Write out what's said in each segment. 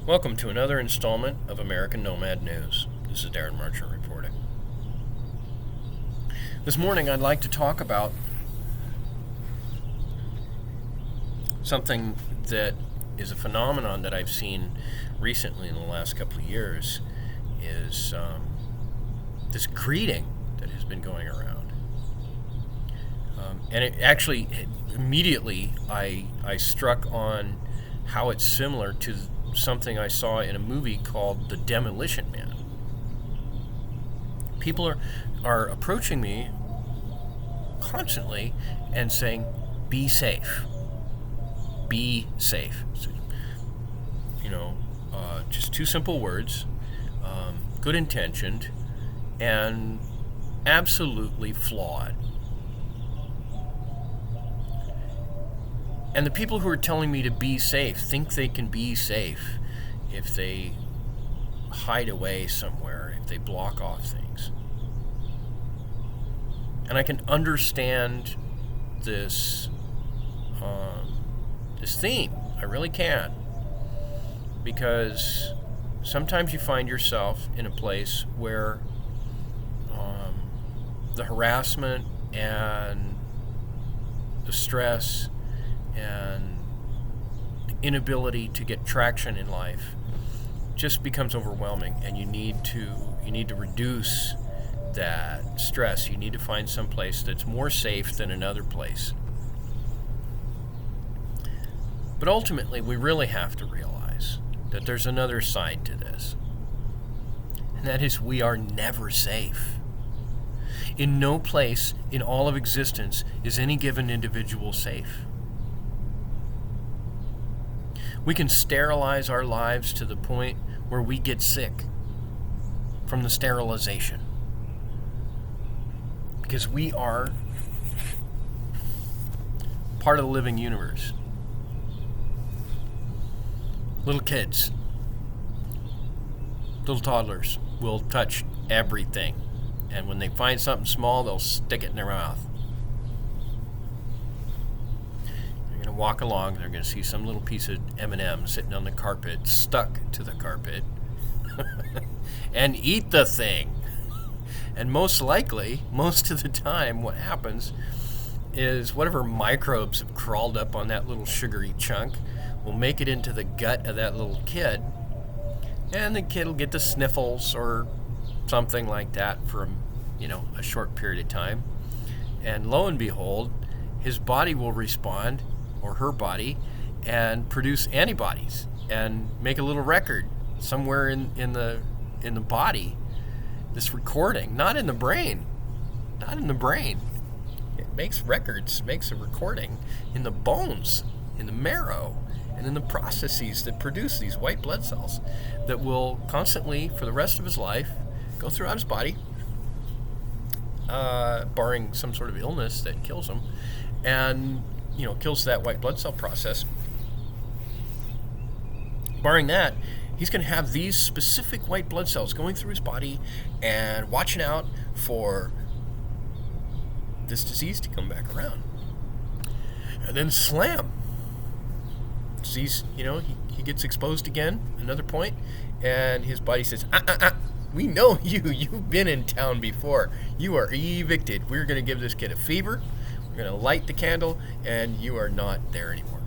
Welcome to another installment of American Nomad News. This is Darren Marchant reporting. This morning I'd like to talk about something that is a phenomenon that I've seen recently in the last couple of years, is this greeting that has been going around. And it actually, immediately, I struck on how it's similar to something I saw in a movie called The Demolition Man. People are approaching me constantly and saying, be safe. Be safe. So, just two simple words, good intentioned, and absolutely flawed. And the people who are telling me to be safe think they can be safe if they hide away somewhere, if they block off things. And I can understand this theme. I really can. Because sometimes you find yourself in a place where the harassment and the stress and the inability to get traction in life just becomes overwhelming, and you need to reduce that stress. You need to find some place that's more safe than another place. But ultimately, we really have to realize that there's another side to this, and that is we are never safe. In no place in all of existence is any given individual safe. We can sterilize our lives to the point where we get sick from the sterilization, because we are part of the living universe. Little kids, little toddlers will touch everything, and when they find something small, they'll stick it in their mouth. Walk along, they're going to see some little piece of M&M sitting on the carpet, stuck to the carpet, and eat the thing. And most likely, most of the time, what happens is whatever microbes have crawled up on that little sugary chunk will make it into the gut of that little kid, and the kid will get the sniffles or something like that for a short period of time. And lo and behold, his body will respond, or her body, and produce antibodies and make a little record somewhere in the body. This recording, not in the brain. It makes records, makes a recording in the bones, in the marrow, and in the processes that produce these white blood cells that will constantly, for the rest of his life, go throughout his body, barring some sort of illness that kills him, and kills that white blood cell process. Barring that, he's going to have these specific white blood cells going through his body and watching out for this disease to come back around. And then slam. Disease, he gets exposed again, another point, and his body says, we know you. You've been in town before. You are evicted. We're going to give this kid a fever. We're going to light the candle, and you are not there anymore.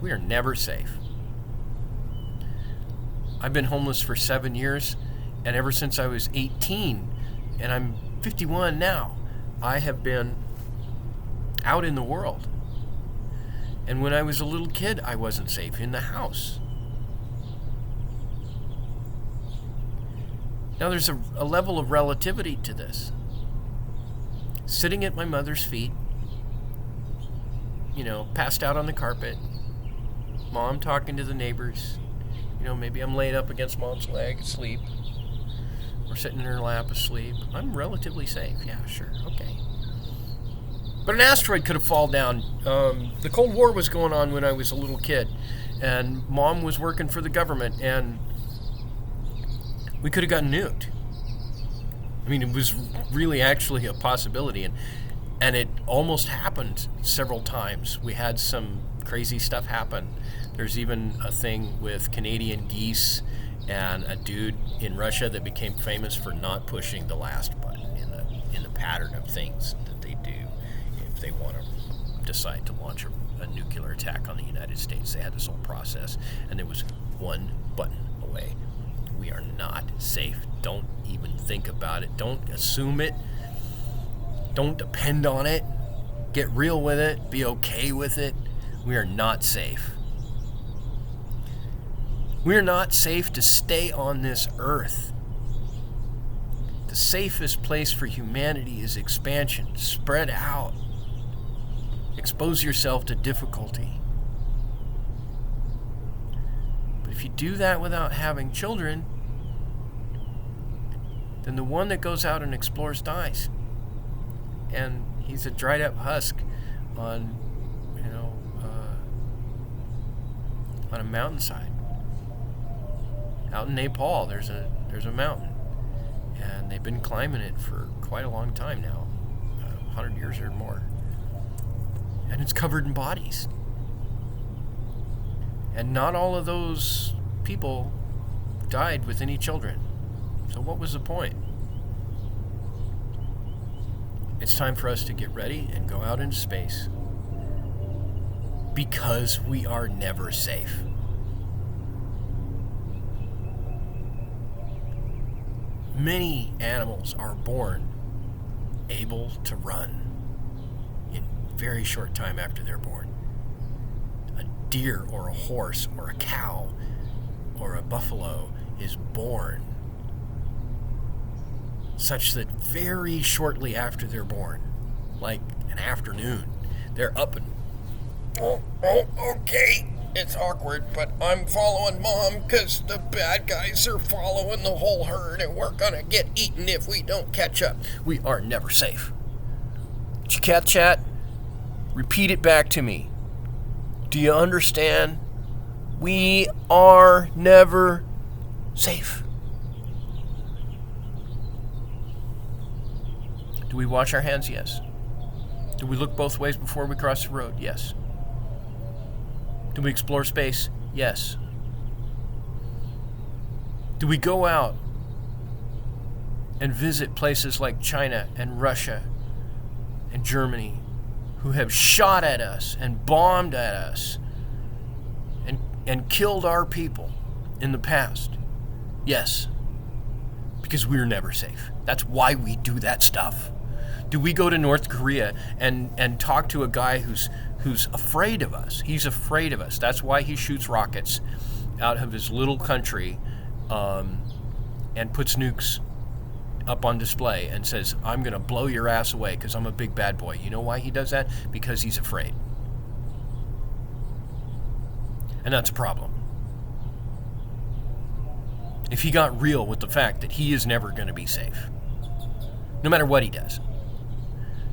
We are never safe. I've been homeless for 7 years, and ever since I was 18, and I'm 51 now, I have been out in the world. And when I was a little kid, I wasn't safe in the house. Now there's a level of relativity to this. Sitting at my mother's feet, passed out on the carpet, mom talking to the neighbors, maybe I'm laid up against mom's leg asleep, or sitting in her lap asleep. I'm relatively safe. Yeah, sure, okay. But an asteroid could have fallen down. The Cold War was going on when I was a little kid, and mom was working for the government, and we could have gotten nuked. I mean, it was really actually a possibility, and it almost happened several times. We had some crazy stuff happen There's even a thing with Canadian geese and a dude in Russia that became famous for not pushing the last button in the pattern of things that they do if they want to decide to launch a nuclear attack on the United States. They had this whole process, and there was one button away. We are not safe. Don't even think about it. Don't assume it. Don't depend on it. Get real with it. Be okay with it. We are not safe. We are not safe to stay on this earth. The safest place for humanity is expansion. Spread out. Expose yourself to difficulty. But if you do that without having children, then the one that goes out and explores dies. And he's a dried up husk on a mountainside. Out in Nepal, there's a mountain, and they've been climbing it for quite a long time now, 100 years or more, and it's covered in bodies. And not all of those people died with any children. So what was the point? It's time for us to get ready and go out into space, because we are never safe. Many animals are born able to run in very short time after they're born. A deer or a horse or a cow or a buffalo is born such that very shortly after they're born, like an afternoon, they're up and, okay, it's awkward, but I'm following Mom because the bad guys are following the whole herd and we're gonna get eaten if we don't catch up. We are never safe. Did you catch that? Repeat it back to me. Do you understand? We are never safe. Do we wash our hands? Yes. Do we look both ways before we cross the road? Yes. Do we explore space? Yes. Do we go out and visit places like China and Russia and Germany, who have shot at us and bombed at us and killed our people in the past? Yes. Because we're never safe. That's why we do that stuff. Do we go to North Korea and talk to a guy who's afraid of us? He's afraid of us. That's why he shoots rockets out of his little country and puts nukes up on display and says, I'm going to blow your ass away because I'm a big bad boy. You know why he does that? Because he's afraid. And that's a problem. If he got real with the fact that he is never going to be safe, no matter what he does.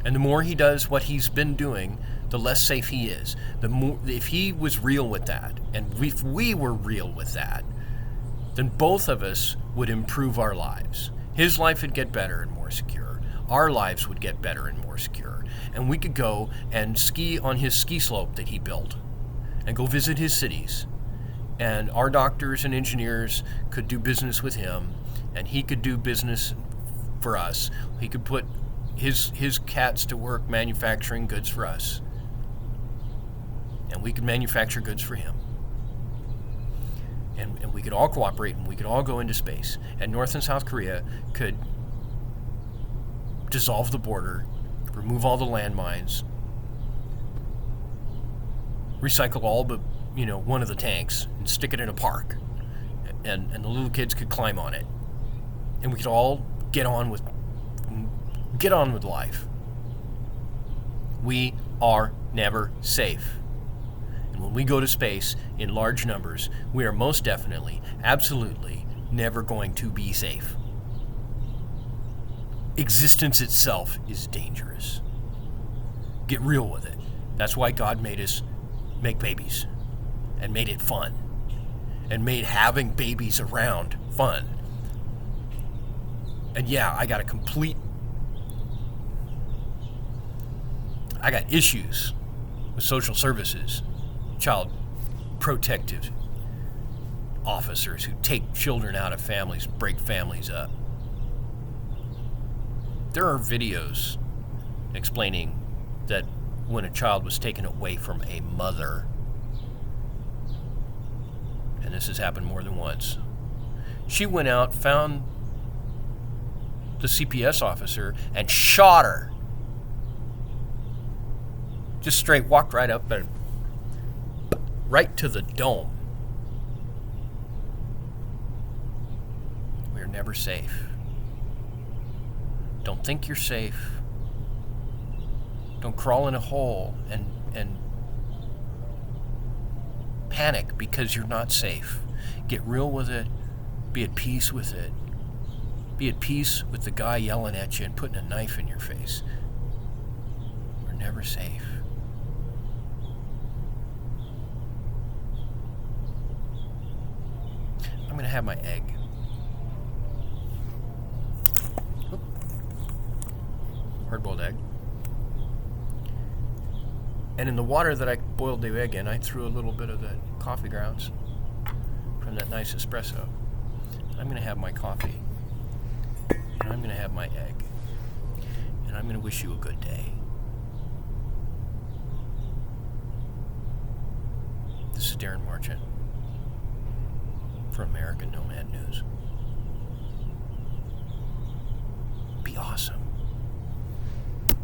And the more he does what he's been doing, the less safe he is. The more, if he was real with that, and if we were real with that, then both of us would improve our lives. His life would get better and more secure. Our lives would get better and more secure. And we could go and ski on his ski slope that he built and go visit his cities. And our doctors and engineers could do business with him, and he could do business for us. He could put his cats to work manufacturing goods for us, and we could manufacture goods for him. And we could all cooperate, and we could all go into space. And North and South Korea could dissolve the border, remove all the landmines, recycle all but one of the tanks and stick it in a park, and the little kids could climb on it, and we could all get on with life. We are never safe. And when we go to space in large numbers, we are most definitely, absolutely never going to be safe. Existence itself is dangerous. Get real with it. That's why God made us make babies and made it fun and made having babies around fun. And yeah, I got issues with social services, child protective officers who take children out of families, break families up. There are videos explaining that when a child was taken away from a mother, and this has happened more than once, she went out, found the CPS officer, and shot her. Just straight, walked right up and right to the dome. We're never safe. Don't think you're safe. Don't crawl in a hole and panic because you're not safe. Get real with it. Be at peace with it. Be at peace with the guy yelling at you and putting a knife in your face. We're never safe. I'm going to have my egg. Hard-boiled egg. And in the water that I boiled the egg in, I threw a little bit of the coffee grounds from that nice espresso. I'm going to have my coffee. And I'm going to have my egg. And I'm going to wish you a good day. This is Darren Marchant for American Nomad News. Be awesome.